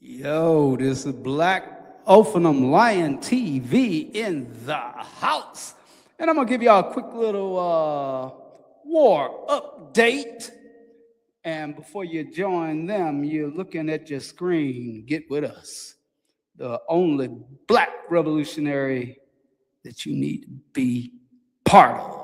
Yo, this is Black Ophenum Lion TV in the house. And I'm going to give y'all a quick little war update. And before you join them, you're looking at your screen. Get with us. The only black revolutionary that you need to be part of.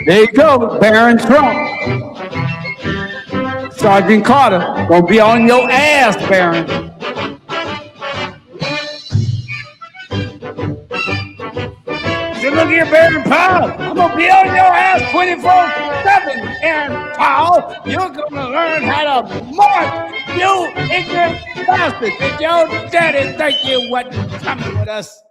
There you go, Barron Trump. Sergeant Carter, gonna be on your ass, Barron. Say, look here, Barron Powell. I'm gonna be on your ass 24/7, Barron Powell. You're gonna learn how to march, you ignorant bastard. Did your daddy think you wasn't coming with us?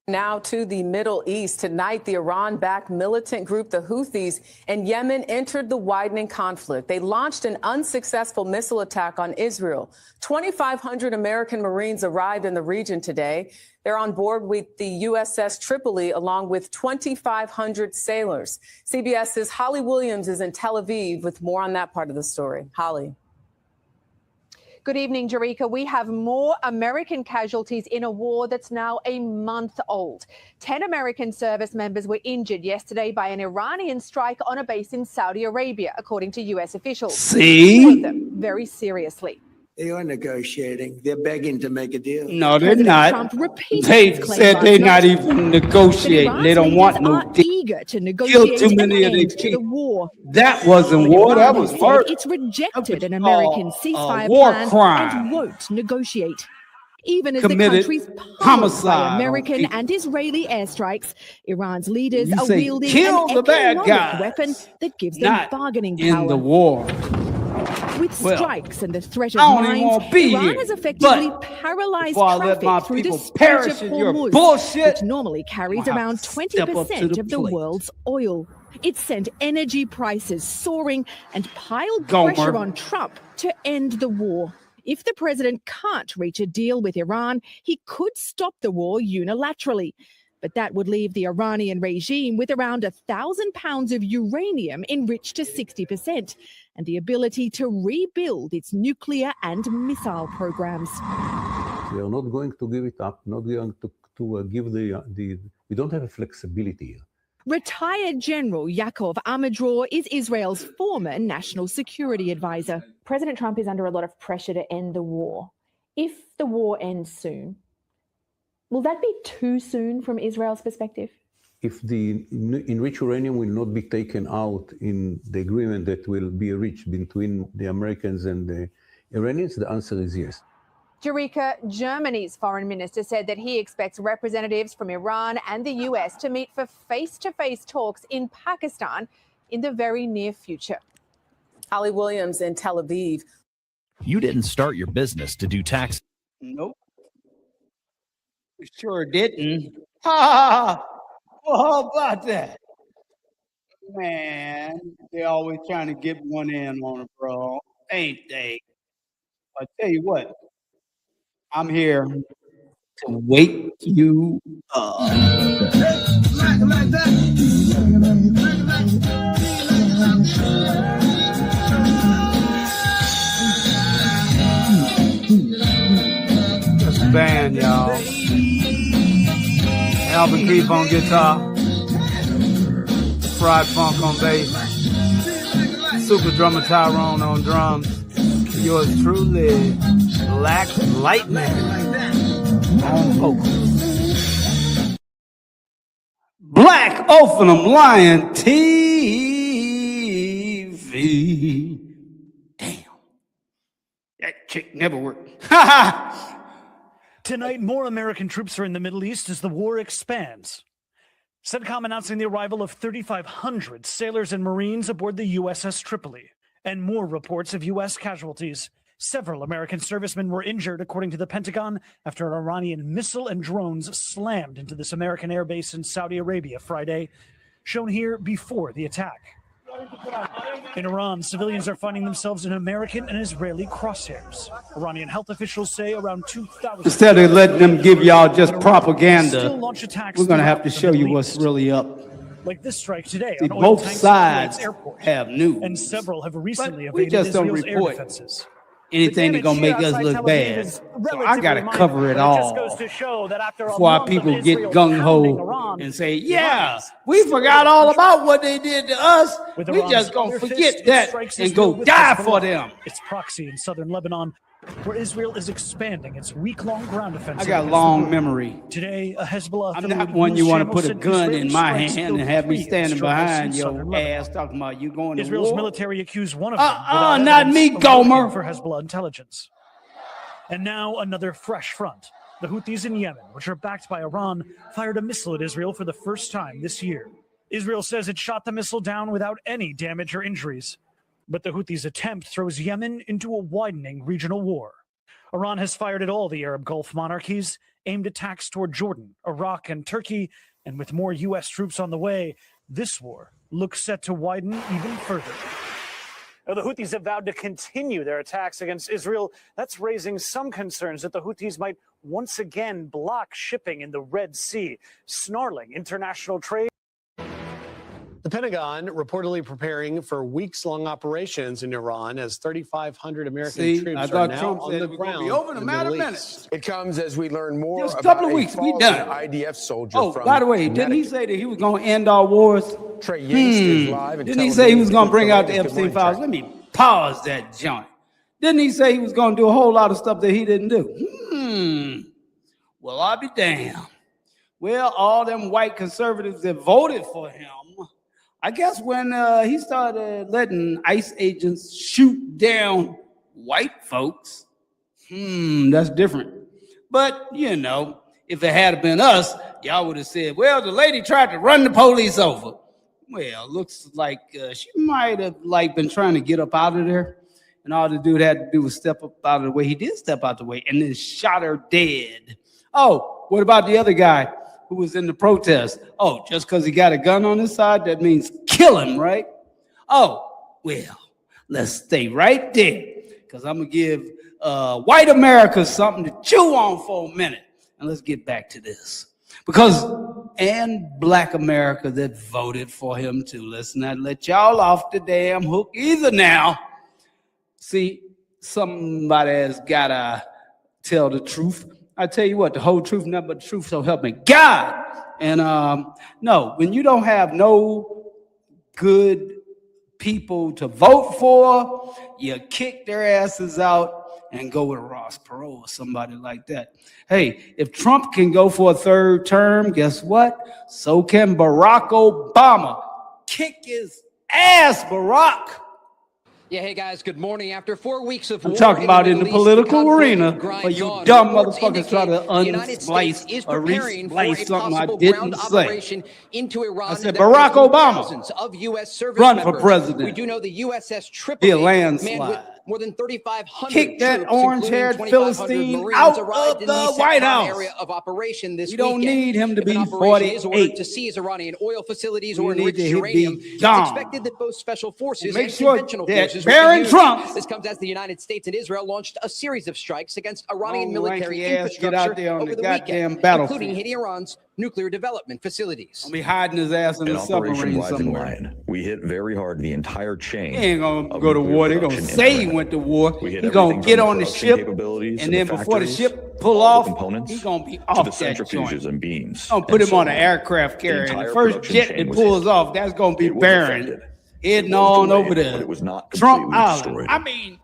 Now to the Middle East. Tonight, the Iran-backed militant group, the Houthis, in Yemen entered the widening conflict. They launched an unsuccessful missile attack on Israel. 2,500 American Marines arrived in the region today. They're on board with the USS Tripoli, along with 2,500 sailors. CBS's Holly Williams is in Tel Aviv with more on that part of the story. Holly. Good evening, Jerika. We have more American casualties in a war that's now a month old. 10 American service members were injured yesterday by an Iranian strike on a base in Saudi Arabia, according to U.S. officials. See? Two of them very seriously. They are negotiating. They're begging to make a deal. No, they're President not. Trump repeated They his claim said last they're night. not even negotiating. They don't want no deal. Eager to negotiate Too many an of end their to the war. That wasn't war. That was Said murder. it's rejected an That American was, ceasefire war plan crime. and won't negotiate. Even as Committed the country's pummeled homicide by on American people. and Israeli airstrikes, Iran's leaders You are say, wielding kill an the bad economic guys, weapon that gives them not bargaining in power. the war. With Well, strikes and the threat of I don't even mines, want to be Iran here. has effectively But paralyzed before I let my traffic through the people Strait perish of in your Hormuz, bullshit, which normally carries I'm gonna have around to step up to 20% the of the plate. world's oil. It sent energy prices soaring and piled Gomer. pressure on Trump to end the war. If the president can't reach a deal with Iran, he could stop the war unilaterally. But that would leave the Iranian regime with around 1,000 pounds of uranium enriched to 60% and the ability to rebuild its nuclear and missile programs. We are not going to give it up, not going to give we don't have a flexibility here. Retired General Yaakov Amadror is Israel's former national security advisor. President Trump is under a lot of pressure to end the war. If the war ends soon, will that be too soon from Israel's perspective? If the enriched uranium will not be taken out in the agreement that will be reached between the Americans and the Iranians, the answer is yes. Jerika, Germany's foreign minister said that he expects representatives from Iran and the US to meet for face-to-face talks in Pakistan in the very near future. Holly Williams in Tel Aviv. You didn't start your business to do tax. Nope. We sure didn't. Ha! How about that? Man, they always trying to get one in on it, bro. Ain't they? I tell you what, I'm here to wake you up. That's the band, y'all. Alvin Keith on guitar. Fried Funk on bass. Super Drummer Tyrone on drums. Yours truly, Black Lightning on vocals. Black Ophenum Lion TV. Damn. That chick never worked. Ha ha! Tonight, more American troops are in the Middle East as the war expands. CENTCOM announcing the arrival of 3,500 sailors and Marines aboard the USS Tripoli, and more reports of U.S. casualties Several American servicemen were injured, according to the Pentagon, after an Iranian missile and drones slammed into this American airbase in Saudi Arabia Friday, shown here before the attack. In Iran, civilians are finding themselves in American and Israeli crosshairs. Iranian health officials say around 2,000. Instead of letting them give y'all just propaganda, still launch attacks we're going to have to throughout show the you Middle what's East. really up. Like this strike today See, on oil both tanks at sides Kuwait's airport. have news. And several have recently But we evaded just don't Israel's air report defenses. anything that's going to make us look bad. So I got to cover it all before our people get gung-ho and say, yeah, we forgot all about what they did to us. We just going to forget that and go die for them. Its proxy in southern Lebanon, where Israel is expanding its week-long ground offensive. I got against long the group. memory. Today, a Hezbollah I'm affiliated not one you news want to channel put a said gun Israeli in my strikes hand killed and have me 3 standing extremists behind in your southern Lebanon. ass talking about you going to Israel's war. military accused one of them without not evidence me, of Gomer. working for Hezbollah intelligence. And now another fresh front. The Houthis in Yemen, which are backed by Iran, fired a missile at Israel for the first time this year. Israel says it shot the missile down without any damage or injuries. But the Houthis' attempt throws Yemen into a widening regional war. Iran has fired at all the Arab Gulf monarchies, aimed attacks toward Jordan, Iraq, and Turkey, and with more U.S. troops on the way, this war looks set to widen even further. Now, the Houthis have vowed to continue their attacks against Israel. That's raising some concerns that the Houthis might once again block shipping in the Red Sea, snarling international trade. The Pentagon reportedly preparing for weeks-long operations in Iran as 3,500 American troops I are thought now Trump on said the it was going to ground be over in in a the matter of Middle minutes. East. It comes as we learn more Just a about couple of weeks, we fallen done. IDF soldier Oh, from by the way, didn't he Connecticut. say that he was going to end our wars? Trey Yates is live. Didn't he say he was going to bring out the Epstein files? Let me pause that joint. Didn't he say he was going to do a whole lot of stuff that he didn't do? Well, I'll be damned. Well, all them white conservatives that voted for him, I guess when he started letting ICE agents shoot down white folks, that's different. But, you know, if it had been us, y'all would have said, well, the lady tried to run the police over. Well, looks like she might have been trying to get up out of there. And all the dude had to do was step up out of the way. He did step out the way and then shot her dead. Oh, what about the other guy who was in the protest? Oh, just because he got a gun on his side, that means kill him, right? Oh, well, let's stay right there because I'm going to give white America something to chew on for a minute. And let's get back to this. And black America that voted for him too. Let's not let y'all off the damn hook either now. See, somebody has got to tell the truth. I tell you what, the whole truth, nothing but the truth, so help me God. And no, when you don't have no good people to vote for, you kick their asses out and go with Ross Perot or somebody like that. Hey, if Trump can go for a third term, guess what? So can Barack Obama. Kick his ass, Barack. Yeah, hey guys, good morning. After 4 weeks of I'm war talking about in the Middle East, political conflict arena grinds for you on. dumb Reports motherfuckers try to indicate the United States unsplice is or preparing for resplice a something I possible didn't ground say. operation into Iran. I said that Barack will include Obama thousands of U.S. service run for members. president. We do know the USS Be Tripoli a manned with landslide. more than 3,500 Kick that troops, orange-haired including 2,500 Philistine Marines, out arrived of in the the White CENTCOM House. area of operation this You don't weekend. need him to If an be operation is 48. ordered to seize Iranian oil facilities You or need enrich to be uranium, it's gone. expected that both special forces Make and sure conventional that forces will Barron be used. Trump, This comes as the United States and Israel launched a series of strikes against Iranian long military lanky ass get out infrastructure there on over the the goddamn weekend, battlefield. including hitting Iran's nuclear development facilities. I'll be hiding his ass in In the Operation submarine Rising somewhere. Lion, we hit very hard the entire chain. He ain't gonna of go to nuclear war. They're gonna production say in he Iran. went to war. We hit He gonna everything get from on the production ship, capabilities and to then the before the factories, ship pull all the off, components, he's gonna be to off the that centrifuges joint. and beams. Don't put and him on so an on. aircraft carrier. The entire first production jet chain that was pulls hit. off, that's gonna be It was Barron affected. heading It was on delayed, over but to it was not Trump completely Island. destroyed. I mean,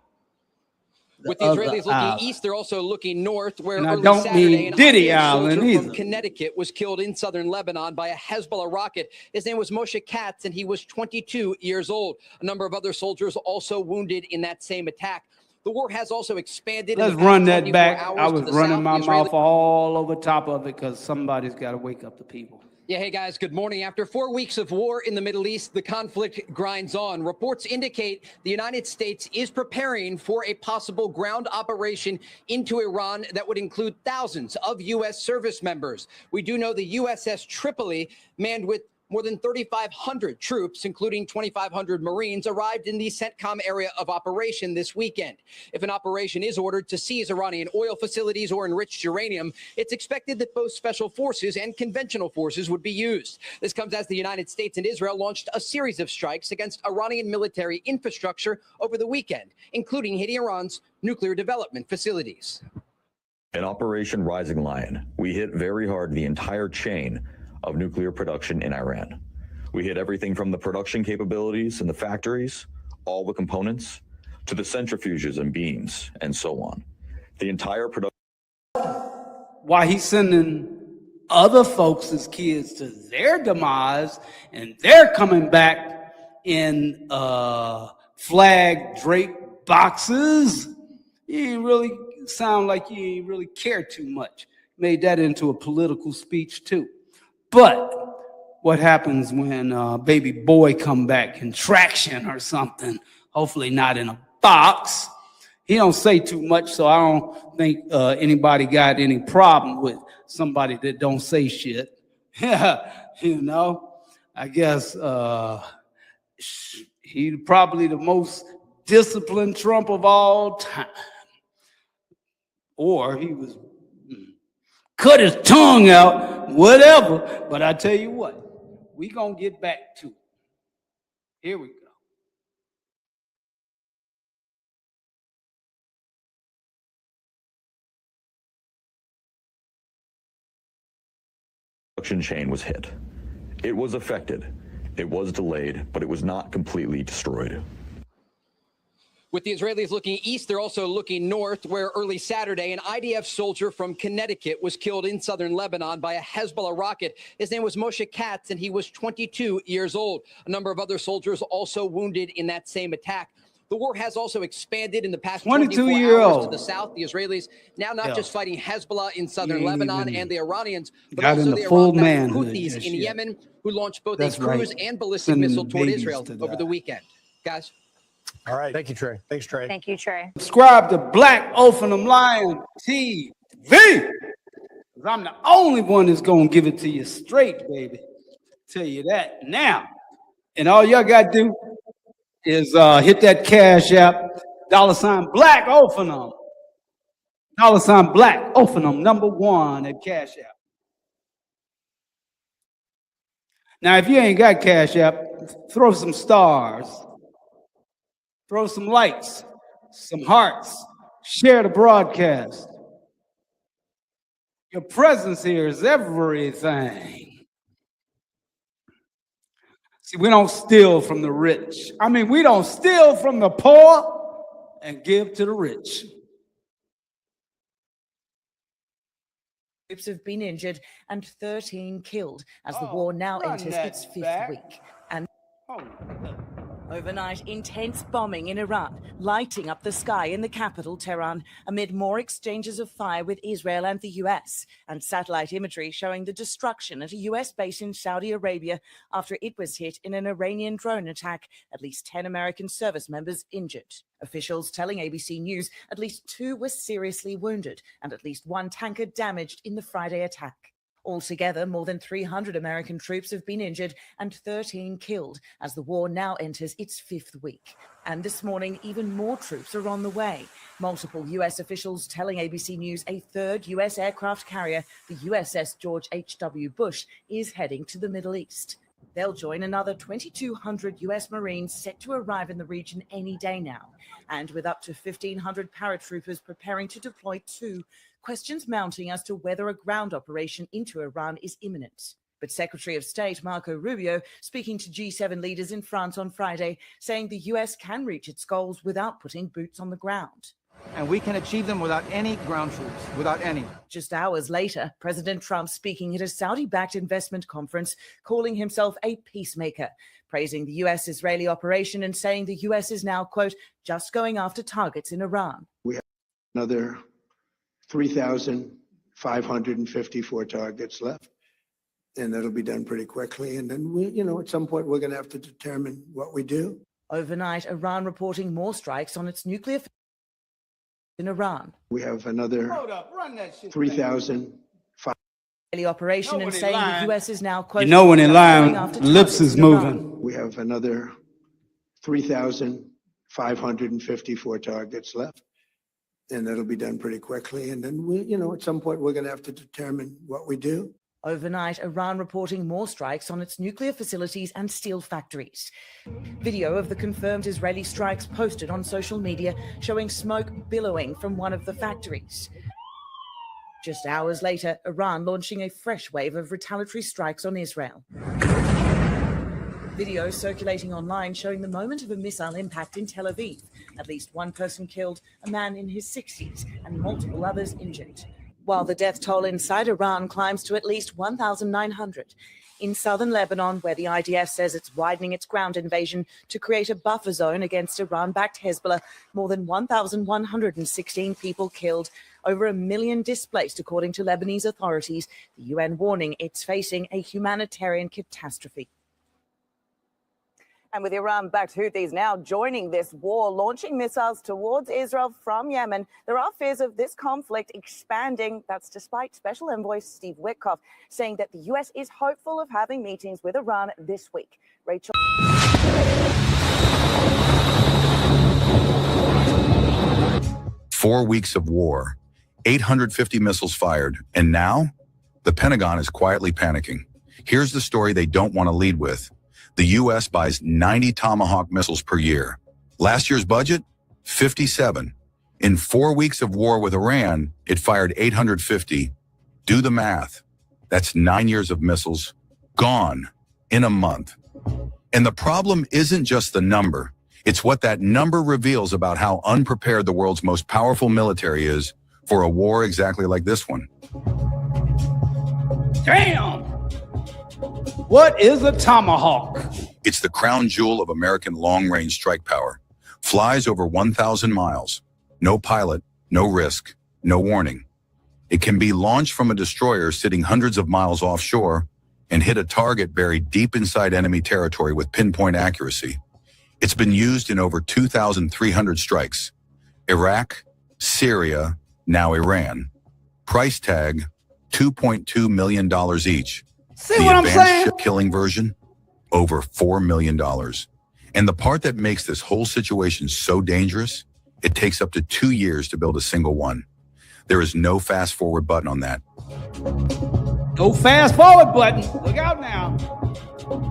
With the Israelis looking east, they're also looking north, where And I early don't Saturday mean an Diddy IDF Island soldier from either. Connecticut was killed in southern Lebanon by a Hezbollah rocket. His name was Moshe Katz, and he was 22 years old. A number of other soldiers also wounded in that same attack. The war has also expanded. let's in the run past that 24 back. hours I to was the running south. my The Israeli mouth all over top of it because somebody's got to wake up the people. Yeah, hey guys, good morning. After 4 weeks of war in the Middle East, the conflict grinds on. Reports indicate the United States is preparing for a possible ground operation into Iran that would include thousands of U.S. service members. We do know the USS Tripoli, manned with more than 3,500 troops, including 2,500 Marines, arrived in the CENTCOM area of operation this weekend. If an operation is ordered to seize Iranian oil facilities or enriched uranium, it's expected that both special forces and conventional forces would be used. This comes as the United States and Israel launched a series of strikes against Iranian military infrastructure over the weekend, including hitting Iran's nuclear development facilities. In Operation Rising Lion, we hit very hard the entire chain of nuclear production in Iran. We hit everything from the production capabilities in the factories, all the components, to the centrifuges and beams, and so on. The entire production. Why he's sending other folks' kids to their demise, and they're coming back in flag draped boxes. You ain't really sound like you ain't really care too much. Made that into a political speech too. But what happens when baby boy come back, contraction or something, hopefully not in a box. He don't say too much, so I don't think anybody got any problem with somebody that don't say shit. You know, I guess he's probably the most disciplined Trump of all time. Or he was cut his tongue out, whatever. But I tell you what, we gonna get back to it. Here we go. Production chain was hit. It was affected. It was delayed, but it was not completely destroyed. With the Israelis looking east, they're also looking north, where early Saturday, an IDF soldier from Connecticut was killed in southern Lebanon by a Hezbollah rocket. His name was Moshe Katz, and he was 22 years old. A number of other soldiers also wounded in that same attack. The war has also expanded in the past 24 hours to the south. The Israelis now not just fighting Hezbollah in southern Lebanon and the Iranians, but also the Iran-backed Houthis in Yemen, who launched both a cruise and ballistic missile toward Israel over the weekend. Guys? All right. Thank you, Trey. Thanks, Trey. Thank you, Trey. Subscribe to Black Ophenham Lion TV. I'm the only one that's going to give it to you straight, baby. Tell you that now. And all y'all got to do is hit that Cash App, $ Black Ophenham. $ Black Ophenham, #1 at Cash App. Now, if you ain't got Cash App, throw some stars. Throw some likes, some hearts, share the broadcast. Your presence here is everything. See, we don't steal from the rich. I mean, we don't steal from the poor and give to the rich. Troops have been injured and 13 killed as the war now enters its 5th week. And overnight, intense bombing in Iran, lighting up the sky in the capital, Tehran, amid more exchanges of fire with Israel and the US, and satellite imagery showing the destruction at a US base in Saudi Arabia after it was hit in an Iranian drone attack, at least 10 American service members injured. Officials telling ABC News at least 2 were seriously wounded and at least 1 tanker damaged in the Friday attack. Altogether, more than 300 American troops have been injured and 13 killed as the war now enters its 5th week. And this morning, even more troops are on the way. Multiple U.S. officials telling ABC News a 3rd U.S. aircraft carrier, the USS George H.W. Bush, is heading to the Middle East. They'll join another 2,200 U.S. Marines set to arrive in the region any day now. And with up to 1,500 paratroopers preparing to deploy too, questions mounting as to whether a ground operation into Iran is imminent. But Secretary of State Marco Rubio, speaking to G7 leaders in France on Friday, saying the U.S. can reach its goals without putting boots on the ground. And we can achieve them without any ground troops, without any. Just hours later, President Trump speaking at a Saudi-backed investment conference, calling himself a peacemaker, praising the U.S.-Israeli operation and saying the U.S. is now, quote, just going after targets in Iran. We have another 3,554 targets left. And that'll be done pretty quickly. And then at some point, we're going to have to determine what we do. Overnight, Iran reporting more strikes on its nuclear in Iran. We have another 3,000. Daily operation and saying the US is now You know when they lying, lips is moving. We have another 3,554 targets left. And that'll be done pretty quickly. And then at some point, we're going to have to determine what we do. Overnight, Iran reporting more strikes on its nuclear facilities and steel factories. Video of the confirmed Israeli strikes posted on social media showing smoke billowing from one of the factories. Just hours later, Iran launching a fresh wave of retaliatory strikes on Israel. Video circulating online showing the moment of a missile impact in Tel Aviv. At least one person killed, a man in his 60s, and multiple others injured. While the death toll inside Iran climbs to at least 1,900. In southern Lebanon, where the IDF says it's widening its ground invasion to create a buffer zone against Iran-backed Hezbollah, more than 1,116 people killed, over 1 million displaced, according to Lebanese authorities, the UN warning it's facing a humanitarian catastrophe. And with Iran-backed Houthis now joining this war, launching missiles towards Israel from Yemen, there are fears of this conflict expanding. That's despite Special Envoy Steve Witkoff saying that the U.S. is hopeful of having meetings with Iran this week. Rachel. 4 weeks of war, 850 missiles fired, and now the Pentagon is quietly panicking. Here's the story they don't want to lead with. The U.S. buys 90 Tomahawk missiles per year. Last year's budget, 57. In 4 weeks of war with Iran, it fired 850. Do the math. That's 9 years of missiles gone in a month. And the problem isn't just the number. It's what that number reveals about how unprepared the world's most powerful military is for a war exactly like this one. Damn! What is a Tomahawk? It's the crown jewel of American long-range strike power. Flies over 1,000 miles. No pilot, no risk, no warning. It can be launched from a destroyer sitting hundreds of miles offshore and hit a target buried deep inside enemy territory with pinpoint accuracy. It's been used in over 2,300 strikes. Iraq, Syria, now Iran. Price tag, $2.2 million each. See the what I'm advanced saying? ship-killing version, over $4 million. And the part that makes this whole situation so dangerous, it takes up to 2 years to build a single one. There is no fast-forward button on that. No fast forward button. Look out now.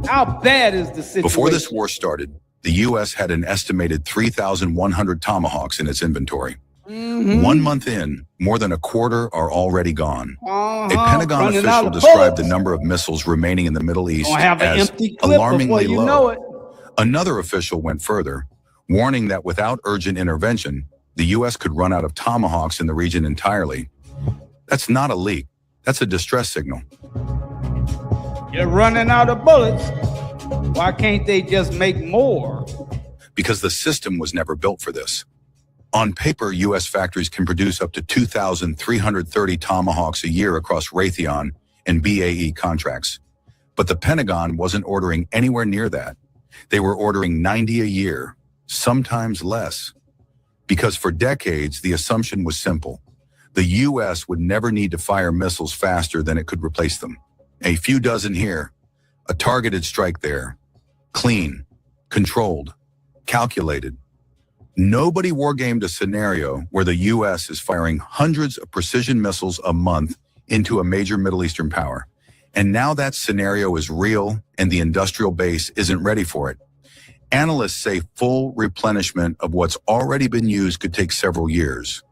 How bad is the situation? Before this war started, the U.S. had an estimated 3,100 Tomahawks in its inventory. 1 month in, more than a quarter are already gone. A Pentagon official described the number of missiles remaining in the Middle East as alarmingly low. Another official went further, warning that without urgent intervention, the U.S. could run out of Tomahawks in the region entirely. That's not a leak. That's a distress signal. You're running out of bullets. Why can't they just make more? Because the system was never built for this. On paper, U.S. factories can produce up to 2,330 Tomahawks a year across Raytheon and BAE contracts. But the Pentagon wasn't ordering anywhere near that. They were ordering 90 a year, sometimes less. Because for decades, the assumption was simple. The U.S. would never need to fire missiles faster than it could replace them. A few dozen here, a targeted strike there. Clean, controlled, calculated. Nobody wargamed a scenario where the U.S. is firing hundreds of precision missiles a month into a major Middle Eastern power. And now that scenario is real and the industrial base isn't ready for it. Analysts say full replenishment of what's already been used could take several years.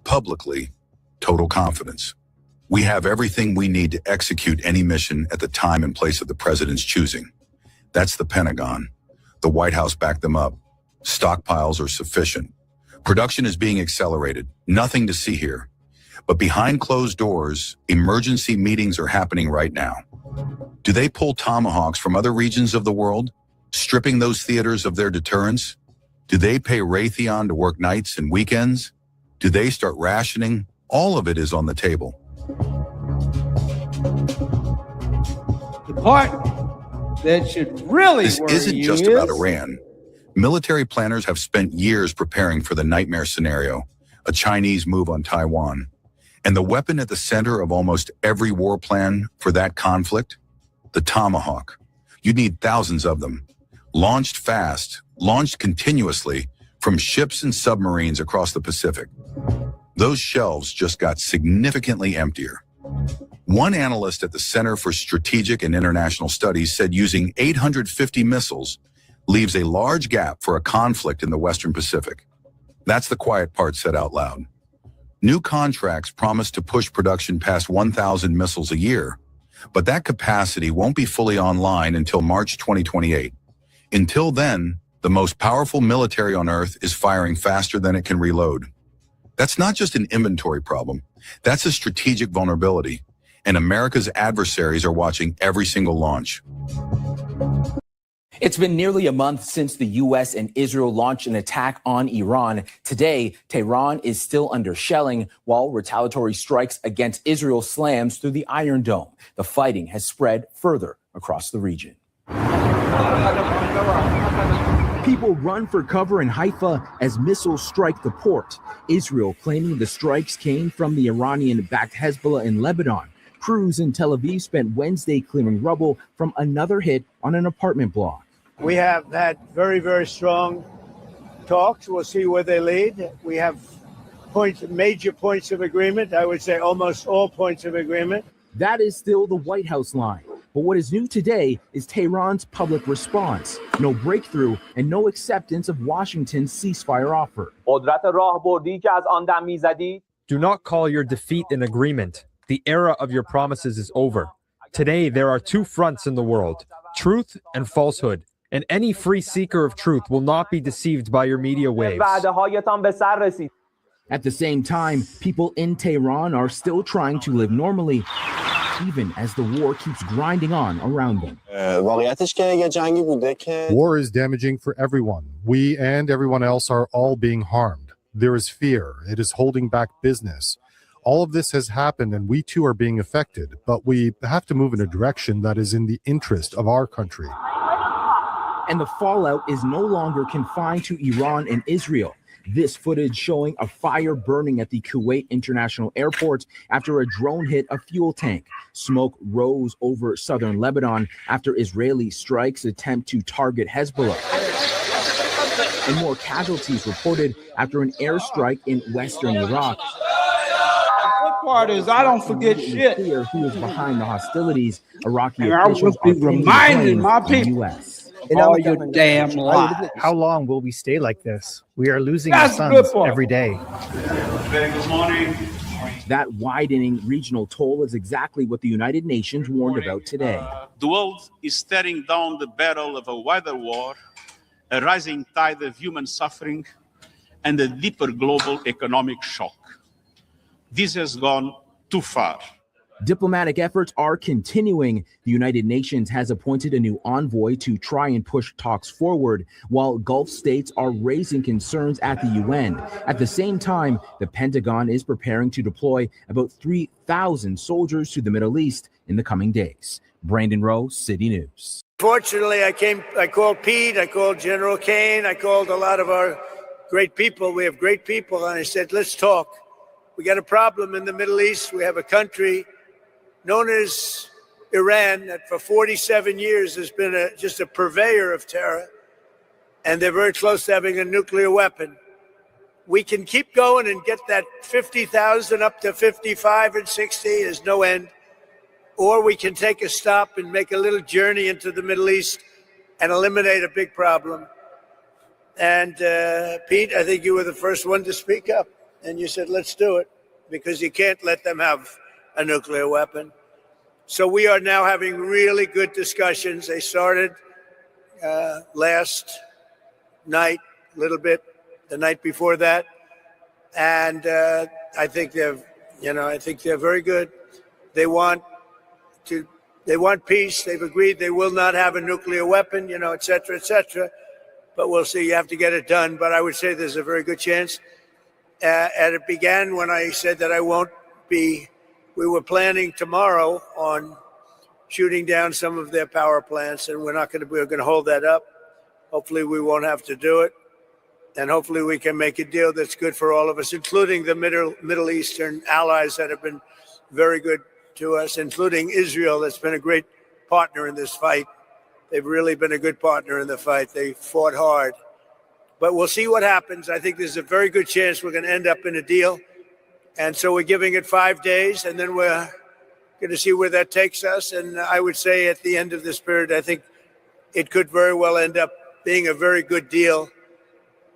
Publicly, total confidence. We have everything we need to execute any mission at the time and place of the president's choosing. That's the Pentagon. The White House backed them up. Stockpiles are sufficient. Production is being accelerated. Nothing to see here. But behind closed doors, emergency meetings are happening right now. Do they pull Tomahawks from other regions of the world, stripping those theaters of their deterrence? Do they pay Raytheon to work nights and weekends? Do they start rationing? All of it is on the table. The part that should really This worry isn't you just is about Iran. Military planners have spent years preparing for the nightmare scenario, a Chinese move on Taiwan. And the weapon at the center of almost every war plan for that conflict? The Tomahawk. You'd need thousands of them. Launched fast, launched continuously from ships and submarines across the Pacific. Those shelves just got significantly emptier. One analyst at the Center for Strategic and International Studies said using 850 missiles leaves a large gap for a conflict in the Western Pacific. That's the quiet part said out loud. New contracts promise to push production past 1,000 missiles a year, but that capacity won't be fully online until March 2028. Until then, the most powerful military on Earth is firing faster than it can reload. That's not just an inventory problem. That's a strategic vulnerability, and America's adversaries are watching every single launch. It's been nearly a month since the U.S. and Israel launched an attack on Iran. Today, Tehran is still under shelling while retaliatory strikes against Israel slams through the Iron Dome. The fighting has spread further across the region. People run for cover in Haifa as missiles strike the port. Israel claiming the strikes came from the Iranian-backed Hezbollah in Lebanon. Crews in Tel Aviv spent Wednesday clearing rubble from another hit on an apartment block. We have had very, very strong talks. We'll see where they lead. We have major points of agreement. I would say almost all points of agreement. That is still the White House line. But what is new today is Tehran's public response. No breakthrough and no acceptance of Washington's ceasefire offer. Do not call your defeat an agreement. The era of your promises is over. Today, there are two fronts in the world, truth and falsehood. And any free seeker of truth will not be deceived by your media waves. At the same time, people in Tehran are still trying to live normally, even as the war keeps grinding on around them. War is damaging for everyone. We and everyone else are all being harmed. There is fear. It is holding back business. All of this has happened and we too are being affected, but we have to move in a direction that is in the interest of our country. And the fallout is no longer confined to Iran and Israel. This footage showing a fire burning at the Kuwait International Airport after a drone hit a fuel tank. Smoke rose over southern Lebanon after Israeli strikes attempt to target Hezbollah. And more casualties reported after an airstrike in western Iraq. The part is I don't forget shit. Clear who is behind the hostilities. Iraqi And I officials will be are reminding my the people. US. All your damn lies. How long will we stay like this? We are losing That's our the good sons part. every day. Good morning. That widening regional toll is exactly what the United Nations warned about today. The world is staring down the barrel of a wider war, a rising tide of human suffering, and a deeper global economic shock. This has gone too far. Diplomatic efforts are continuing. The United Nations has appointed a new envoy to try and push talks forward, while Gulf states are raising concerns at the UN. At the same time, the Pentagon is preparing to deploy about 3,000 soldiers to the Middle East in the coming days. Brandon Rowe, City News. Fortunately, I called Pete, I called General Kane, I called a lot of our great people. We have great people. And I said, let's talk. We got a problem in the Middle East. We have a country known as Iran that for 47 years has been just a purveyor of terror. And they're very close to having a nuclear weapon. We can keep going and get that 50,000 up to 55 and 60. There's no end. Or we can take a stop and make a little journey into the Middle East and eliminate a big problem. And Pete, I think you were the first one to speak up. And you said, let's do it, because you can't let them have a nuclear weapon. So we are now having really good discussions. They started last night, a little bit, the night before that. And I think they're very good. They want peace. They've agreed they will not have a nuclear weapon, et cetera, et cetera. But we'll see. You have to get it done. But I would say there's a very good chance. And it began when I said that we were planning tomorrow on shooting down some of their power plants, and we're going to hold that up. Hopefully we won't have to do it. And hopefully we can make a deal that's good for all of us, including the Middle Eastern allies that have been very good to us, including Israel, that's been a great partner in this fight. They've really been a good partner in the fight. They fought hard. But we'll see what happens. I think there's a very good chance we're going to end up in a deal. And so we're giving it 5 days, and then we're going to see where that takes us. And I would say at the end of this period, I think it could very well end up being a very good deal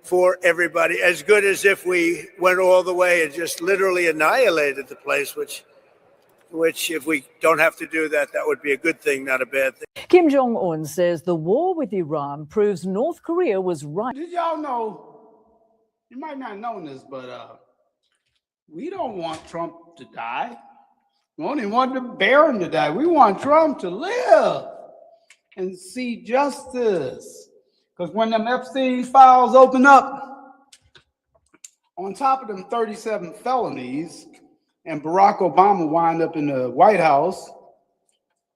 for everybody, as good as if we went all the way and just literally annihilated the place, which if we don't have to do that, that would be a good thing, not a bad thing. Kim Jong-un says the war with Iran proves North Korea was right. Did y'all know, you might not know this, but we don't want Trump to die. We only want the barron to die. We want Trump to live and see justice. Because when them Epstein files open up, on top of them 37 felonies, and Barack Obama wind up in the White House,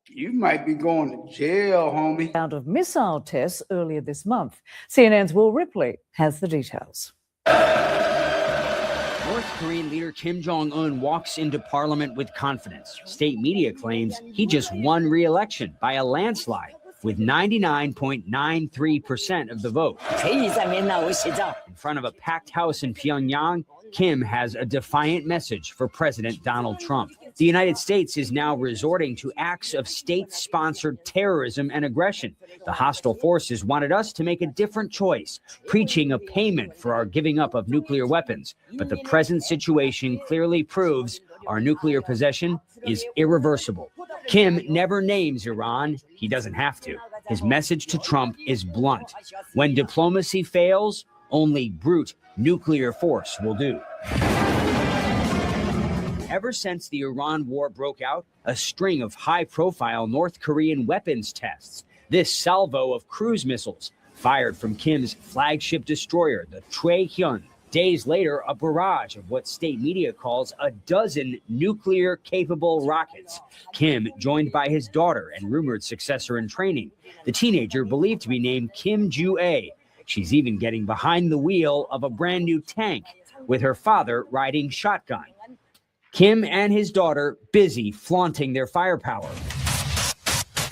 you might be going to jail, homie. Round of missile tests earlier this month. CNN's Will Ripley has the details. North Korean leader Kim Jong-un walks into parliament with confidence. State media claims he just won re-election by a landslide with 99.93% of the vote. In front of a packed house in Pyongyang, Kim has a defiant message for President Donald Trump. The United States is now resorting to acts of state-sponsored terrorism and aggression. The hostile forces wanted us to make a different choice, preaching a payment for our giving up of nuclear weapons. But the present situation clearly proves our nuclear possession is irreversible. Kim never names Iran. He doesn't have to. His message to Trump is blunt. When diplomacy fails, only brute nuclear force will do. Ever since the Iran war broke out, a string of high-profile North Korean weapons tests. This salvo of cruise missiles fired from Kim's flagship destroyer, the Choe-hyun. Days later, a barrage of what state media calls a dozen nuclear-capable rockets. Kim, joined by his daughter and rumored successor in training, the teenager believed to be named Kim Ju-ae. She's even getting behind the wheel of a brand new tank, with her father riding shotgun. Kim and his daughter busy flaunting their firepower.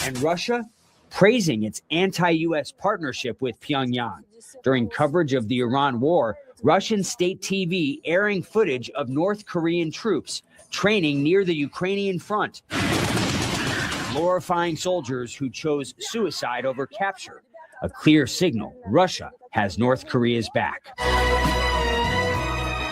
And Russia praising its anti-U.S. partnership with Pyongyang. During coverage of the Iran war, Russian state TV airing footage of North Korean troops training near the Ukrainian front, glorifying soldiers who chose suicide over capture. A clear signal Russia has North Korea's back.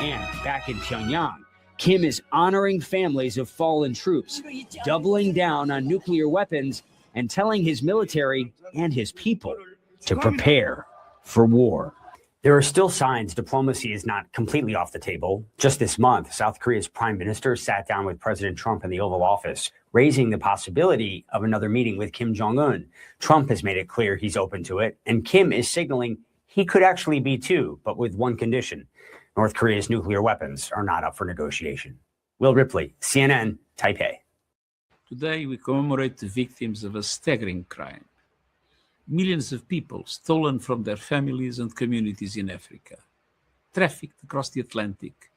And back in Pyongyang, Kim is honoring families of fallen troops, doubling down on nuclear weapons, and telling his military and his people to prepare for war. There are still signs diplomacy is not completely off the table. Just this month, South Korea's prime minister sat down with President Trump in the Oval Office, raising the possibility of another meeting with Kim Jong-un. Trump has made it clear he's open to it, and Kim is signaling he could actually be too, but with one condition. North Korea's nuclear weapons are not up for negotiation. Will Ripley, CNN, Taipei. Today, we commemorate the victims of a staggering crime. Millions of people stolen from their families and communities in Africa, trafficked across the Atlantic,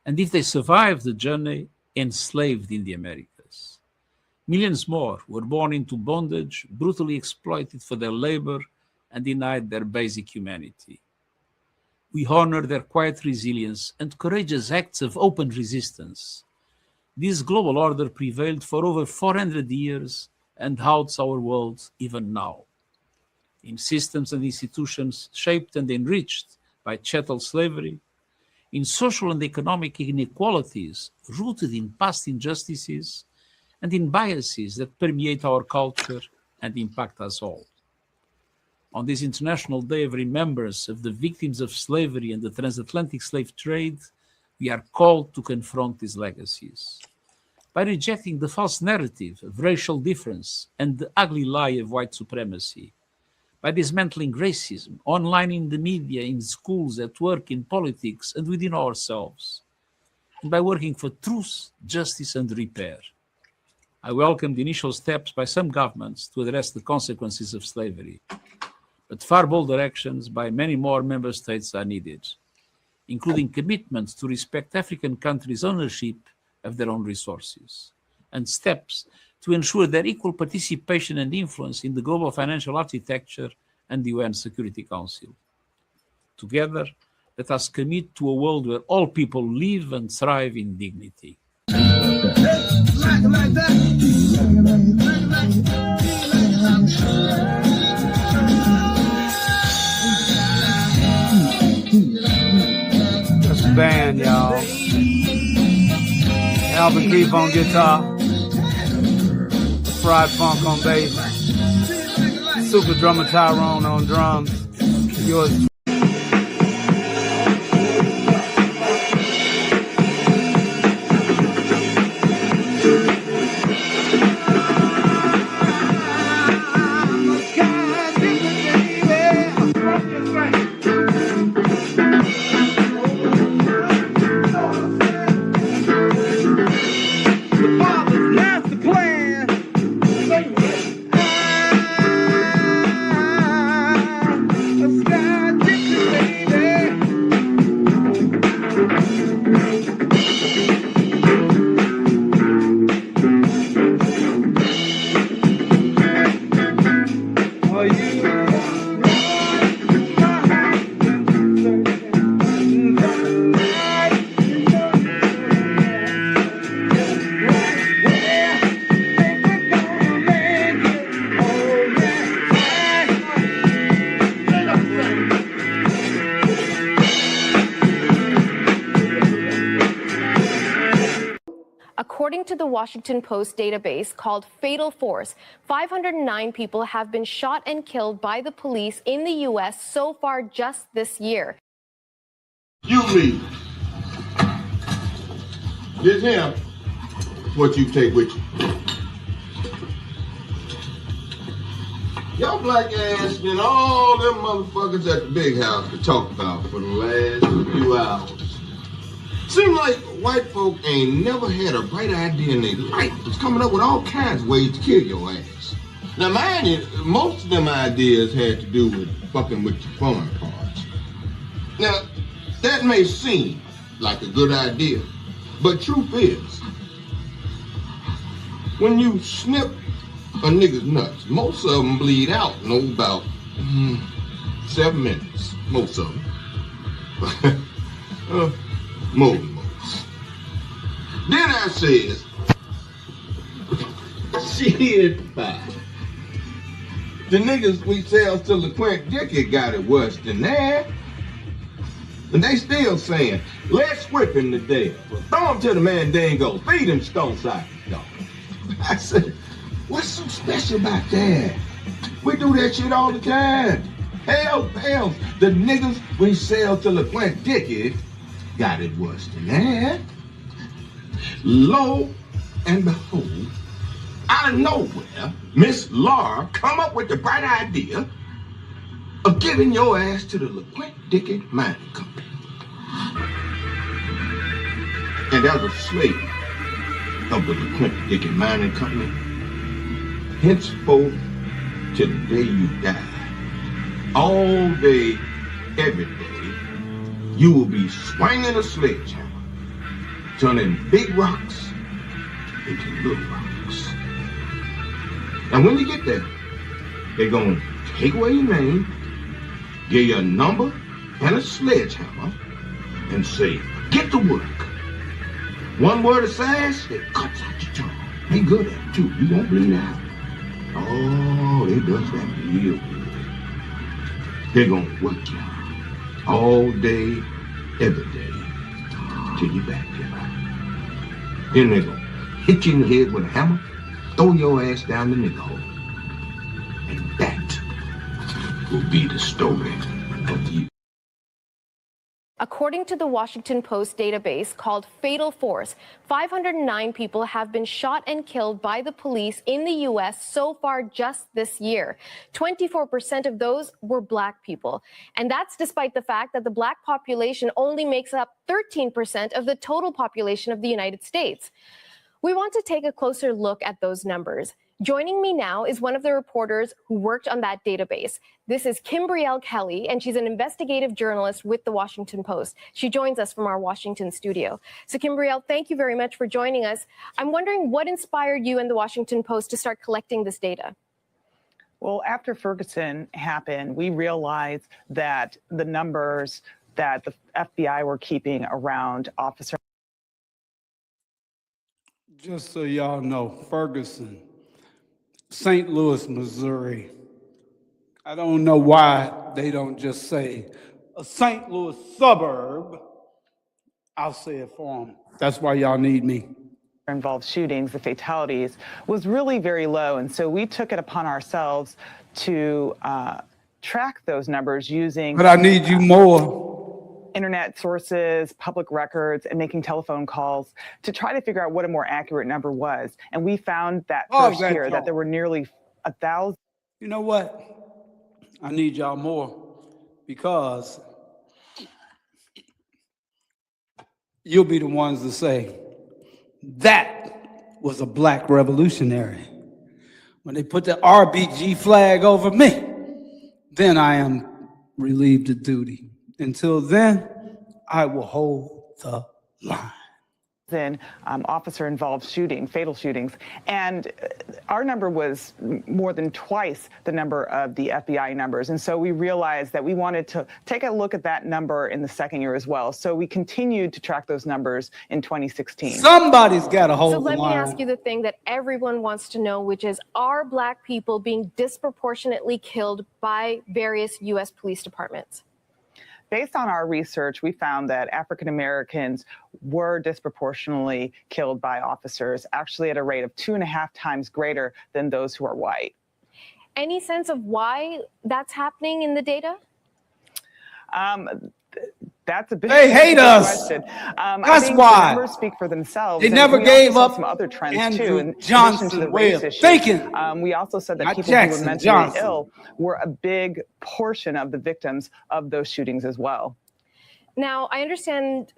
and if they survived the journey, enslaved in the Americas. Millions more were born into bondage, brutally exploited for their labor, and denied their basic humanity. We honor their quiet resilience and courageous acts of open resistance. This global order prevailed for over 400 years and haunts our world even now. In systems and institutions shaped and enriched by chattel slavery, in social and economic inequalities rooted in past injustices, and in biases that permeate our culture and impact us all. On this International Day of Remembrance of the victims of slavery and the transatlantic slave trade, we are called to confront these legacies. By rejecting the false narrative of racial difference and the ugly lie of white supremacy, by dismantling racism, online in the media, in schools, at work, in politics, and within ourselves, and by working for truth, justice, and repair. I welcome the initial steps by some governments to address the consequences of slavery, but far bolder actions by many more member states are needed, including commitments to respect African countries' ownership of their own resources, and steps to ensure their equal participation and influence in the global financial architecture and the UN Security Council. Together, let us commit to a world where all people live and thrive in dignity. That's the band, y'all. Alvin Keith on guitar. Fried Funk on bass. Super Drummer Tyrone on drums. Yours. According to the Washington Post database called Fatal Force, 509 people have been shot and killed by the police in the U.S. so far just this year. You read. This him, what you take with you. Y'all black ass been all them motherfuckers at the big house to talk about for the last few hours. Seem like white folk ain't never had a bright idea in their life. It's coming up with all kinds of ways to kill your ass. Now mind you, most of them ideas had to do with fucking with your foreign parts. Now, that may seem like a good idea, but truth is, when you snip a nigga's nuts, most of them bleed out in about 7 minutes. Most of them. More than most. Then I says, shit, fine. The niggas we sell to LaQuint Dickey got it worse than that. And they still saying, let's whip him to death. Throw him to the Mandingo, feed him stone side dog. I said, what's so special about that? We do that shit all the time. Hell, the niggas we sell to LaQuint Dickey got it worse than that. Lo and behold, out of nowhere, Miss Laura come up with the bright idea of giving your ass to the LaQuint Dickey Mining Company. And as a slave of the LaQuint Dickey Mining Company, henceforth to the day you die, all day, every day, you will be swinging a sledgehammer, turning big rocks into little rocks. And when you get there, they're going to take away your name, give you a number and a sledgehammer, and say, get to work. One word of sass, it cuts out your tongue. They good at it too. You won't bleed out. Oh, they does that real good. They're going to work you all day, every day, till you back there. Then they're going to hit you in the head with a hammer, throw your ass down the nigger hole. And that will be the story of you. According to the Washington Post database called Fatal Force, 509 people have been shot and killed by the police in the U.S. so far just this year. 24% of those were black people. And that's despite the fact that the black population only makes up 13% of the total population of the United States. We want to take a closer look at those numbers. Joining me now is one of the reporters who worked on that database. This is Kimbrielle Kelly, and she's an investigative journalist with the Washington Post. She joins us from our Washington studio. So Kimbrielle, thank you very much for joining us. I'm wondering what inspired you and the Washington Post to start collecting this data? Well, after Ferguson happened, we realized that the numbers that the FBI were keeping around officers. Just so y'all know, Ferguson, St. Louis, Missouri. I don't know why they don't just say a St. Louis suburb. I'll say it for them. That's why y'all need me. Involved shootings, the fatalities, was really very low. And so we took it upon ourselves to track those numbers using— But I need you more. Internet sources, public records, and making telephone calls to try to figure out what a more accurate number was. And we found that first year that there were nearly 1,000. You know what? I need y'all more because you'll be the ones to say that was a black revolutionary. When they put the RBG flag over me, then I am relieved of duty. Until then, I will hold the line. In officer-involved fatal shootings. And our number was more than twice the number of the FBI numbers. And so we realized that we wanted to take a look at that number in the second year as well. So we continued to track those numbers in 2016. Somebody's got to hold the line. So let me ask you the thing that everyone wants to know, which is, are black people being disproportionately killed by various U.S. police departments? Based on our research, we found that African Americans were disproportionately killed by officers, actually at a rate of 2.5 times greater than those who are white. Any sense of why that's happening in the data? That's a big They hate us. question. That's I think why. the numbers speak for themselves. They And never we gave also saw up some other trends Andrew too. In addition to Johnson's the way race of issue. thinking. We also said that Not people Jackson, who were mentally Johnson. ill were a big portion of the victims of those shootings as well. Now, I understand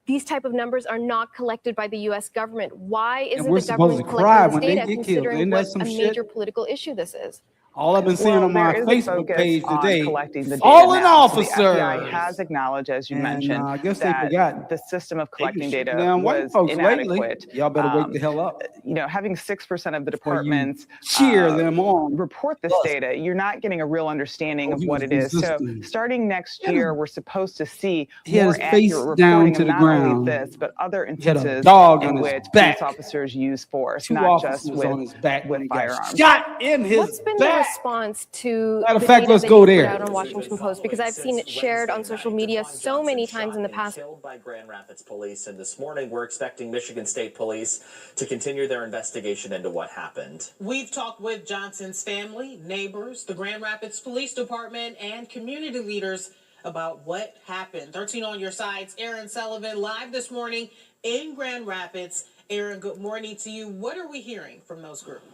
these type of numbers are not collected by the U.S. government. Why isn't we're the government supposed to cry collecting this when they data, get killed. considering Ain't that what some a shit? major political issue this is? All I've been seeing on my there is a Facebook focus page on today, collecting the data fallen now. So officers. the FBI has acknowledged, as you And, mentioned, I guess they that forgot. the system of collecting shooting data down white was folks lately. inadequate. Y'all better wake the hell up. You know, having 6% of the Before you departments cheer them on. report this data, you're not getting a real understanding of he what was it is. So resisting. starting next year, we're supposed to see He had more his face accurate down reporting to of the not ground. only this, but other He had a instances dog on in his which back. police officers use force, 2 not just officers on his back when with he got firearms. shot in his What's been back. the response to Matter of the fact, data let's that go you there. put out on Washington Post? Because I've seen it shared on social media so many times in the past. Killed by Grand Rapids police, and this morning we're expecting Michigan State Police to continue their investigation into what happened. We've talked with Johnson's family, neighbors, the Grand Rapids Police Department, and community leaders about what happened. 13 on your sides, Aaron Sullivan live this morning in Grand Rapids. Aaron, good morning to you. What are we hearing from those groups?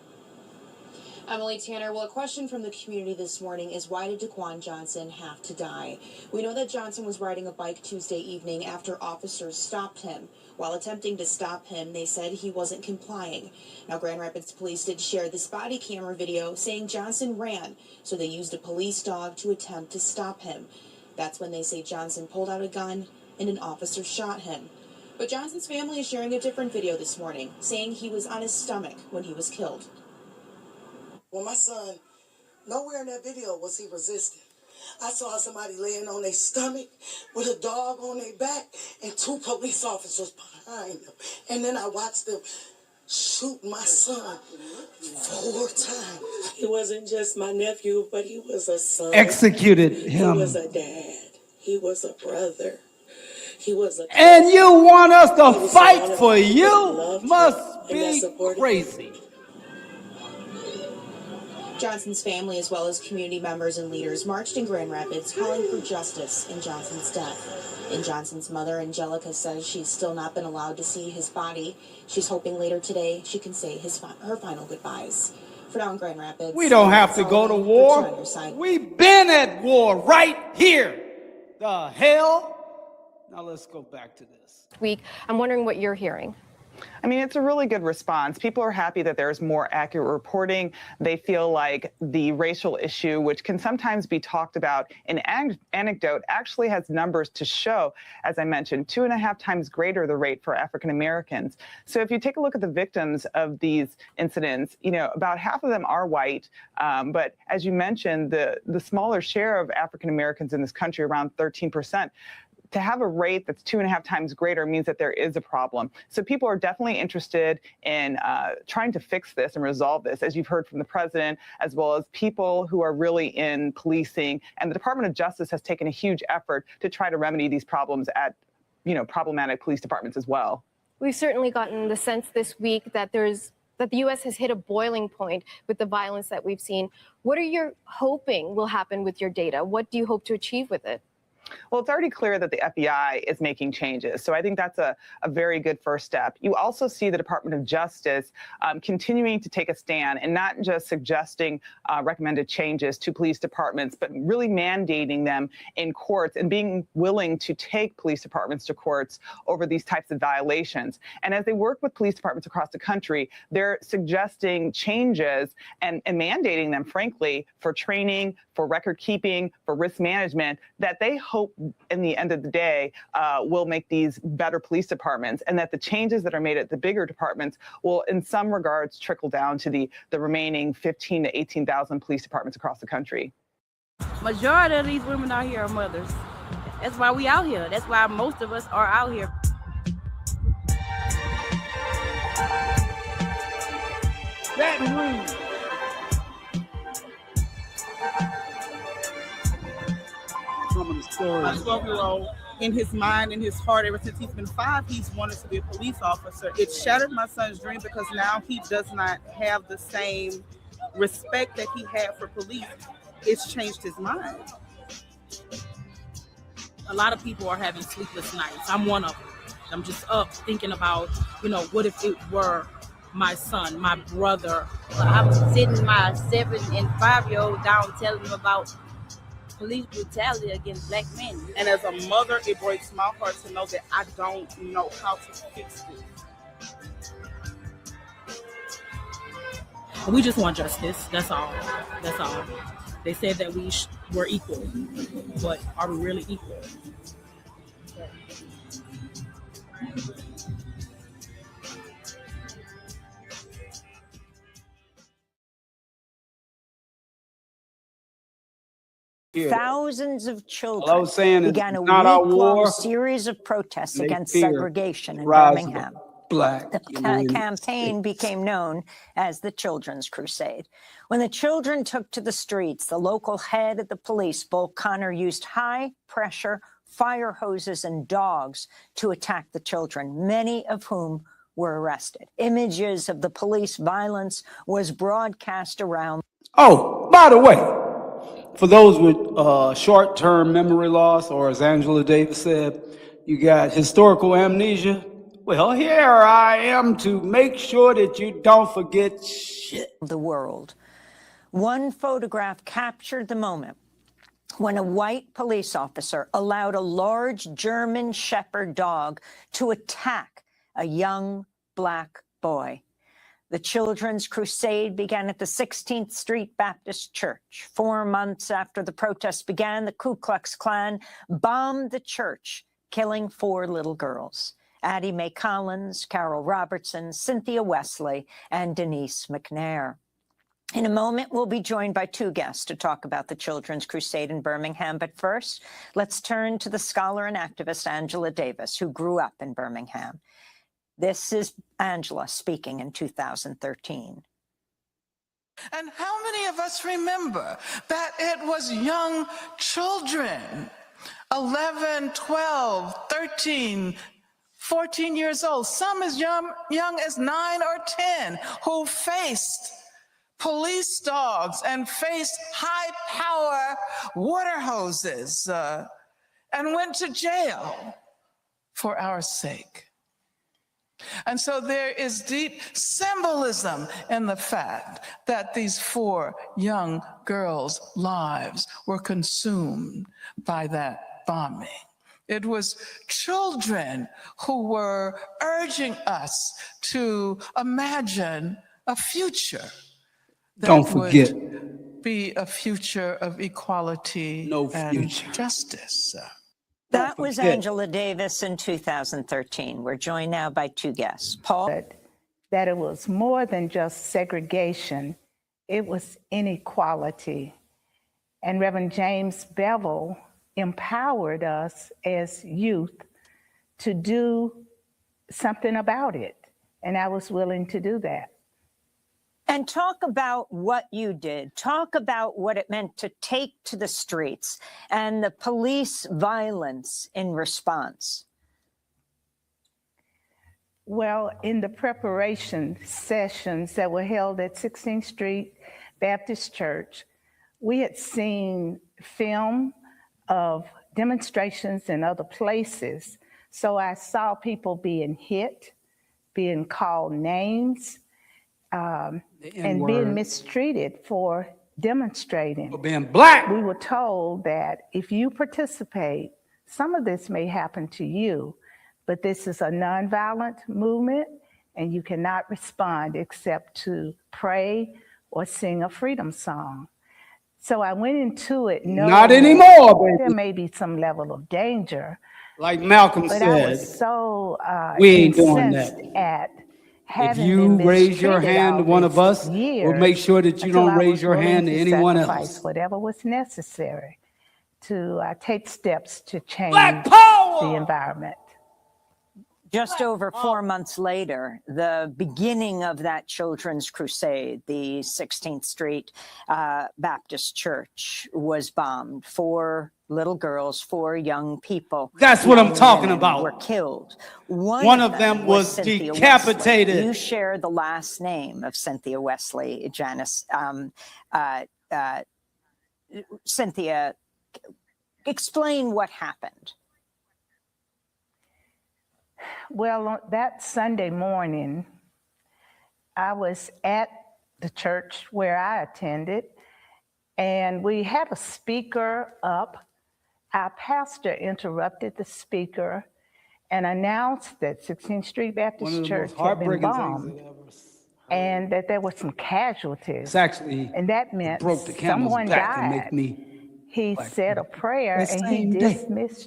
Emily Tanner, well, a question from the community this morning is, why did Daquan Johnson have to die? We know that Johnson was riding a bike Tuesday evening after officers stopped him. While attempting to stop him, they said he wasn't complying. Now, Grand Rapids police did share this body camera video saying Johnson ran, so they used a police dog to attempt to stop him. That's when they say Johnson pulled out a gun and an officer shot him. But Johnson's family is sharing a different video this morning, saying he was on his stomach when he was killed. Well, my son, nowhere in that video was he resisting. I saw somebody laying on their stomach with a dog on their back and 2 police officers behind them. And then I watched them shoot my son 4 times. He wasn't just my nephew, but he was a son. Executed him. He was a dad. He was a brother. He was a cousin. And you want us to He was fight someone for that you? loved him Must and that be supported him. crazy. Johnson's family, as well as community members and leaders, marched in Grand Rapids calling for justice in Johnson's death. And Johnson's mother, Angelica, says she's still not been allowed to see his body. She's hoping later today she can say her final goodbyes. For now in Grand Rapids, We don't have to go to war. We've been at war right here. The hell? Now let's go back to this. Week, I'm wondering what you're hearing. I mean, it's a really good response. People are happy that there's more accurate reporting. They feel like the racial issue, which can sometimes be talked about in anecdote, actually has numbers to show, as I mentioned, 2.5 times greater the rate for African Americans. So if you take a look at the victims of these incidents, you know, about half of them are white. But as you mentioned, the smaller share of African Americans in this country, around 13%, to have a rate that's 2.5 times greater means that there is a problem. So people are definitely interested in trying to fix this and resolve this, as you've heard from the president, as well as people who are really in policing. And the Department of Justice has taken a huge effort to try to remedy these problems at, you know, problematic police departments as well. We've certainly gotten the sense this week that the U.S. has hit a boiling point with the violence that we've seen. What are you hoping will happen with your data? What do you hope to achieve with it? Well, it's already clear that the FBI is making changes. So I think that's a very good first step. You also see the Department of Justice continuing to take a stand and not just suggesting recommended changes to police departments, but really mandating them in courts and being willing to take police departments to courts over these types of violations. And as they work with police departments across the country, they're suggesting changes and mandating them, frankly, for training, for record keeping, for risk management, that they hope in the end of the day will make these better police departments, and that the changes that are made at the bigger departments will in some regards trickle down to the remaining 15,000 to 18,000 police departments across the country. Majority of these women out here are mothers. That's why we out here. That's why most of us are out here. Baton Rouge. My 12-year-old, in his mind, in his heart, ever since he's been 5, he's wanted to be a police officer. It shattered my son's dream because now he does not have the same respect that he had for police. It's changed his mind. A lot of people are having sleepless nights. I'm one of them. I'm just up thinking about, you know, what if it were my son, my brother? I'm sitting my 7 and 5-year-old down telling them about police brutality against black men. And as a mother, it breaks my heart to know that I don't know how to fix this. We just want justice. That's all. That's all. They said that we're equal, but are we really equal? Thousands of children began a week-long series of protests against fear segregation in rise of Birmingham. Black The campaign became known as the Children's Crusade. When the children took to the streets, the local head of the police, Bull Connor, used high-pressure fire hoses and dogs to attack the children, many of whom were arrested. Images of the police violence was broadcast around. Oh, by the way, for those with short-term memory loss, or as Angela Davis said, you got historical amnesia. Well, here I am to make sure that you don't forget shit. The world. One photograph captured the moment when a white police officer allowed a large German Shepherd dog to attack a young black boy. The Children's Crusade began at the 16th Street Baptist Church. 4 months after the protests began, the Ku Klux Klan bombed the church, killing 4 little girls: Addie Mae Collins, Carol Robertson, Cynthia Wesley, and Denise McNair. In a moment, we'll be joined by 2 guests to talk about the Children's Crusade in Birmingham. But first, let's turn to the scholar and activist Angela Davis, who grew up in Birmingham. This is Angela speaking in 2013. And how many of us remember that it was young children, 11, 12, 13, 14 years old, some as young as 9 or 10, who faced police dogs and faced high-power water hoses and went to jail for our sake. And so there is deep symbolism in the fact that these 4 young girls' lives were consumed by that bombing. It was children who were urging us to imagine a future that Don't forget. would be a future of equality and justice. That was Angela Davis in 2013. We're joined now by 2 guests. Paul? That it was more than just segregation, it was inequality. And Reverend James Bevel empowered us as youth to do something about it. And I was willing to do that. And talk about what you did. Talk about what it meant to take to the streets and the police violence in response. Well, in the preparation sessions that were held at 16th Street Baptist Church, we had seen film of demonstrations in other places. So I saw people being hit, being called names, and being mistreated for demonstrating. For being black. We were told that if you participate, some of this may happen to you, but this is a nonviolent movement and you cannot respond except to pray or sing a freedom song. So I went into it knowing Not anymore, baby. There may be some level of danger. Like Malcolm but said, I was so we ain't doing incensed that. at If you raise your hand to one of us, we'll make sure that you don't raise your hand to anyone else. Whatever was necessary to take steps to change Black power! the environment. Just over 4 months later, the beginning of that children's crusade, the 16th Street Baptist Church was bombed. 4 little girls, 4 young people. That's what I'm talking about. Were killed. One of them was Cynthia decapitated. Wesley. You share the last name of Cynthia Wesley, Janice. Cynthia, explain what happened. Well, that Sunday morning, I was at the church where I attended, and we had a speaker up. Our pastor interrupted the speaker and announced that 16th Street Baptist Church had been bombed and that there were some casualties. It's actually, and that meant broke the camel's someone back died. and make me He said a prayer and he dismissed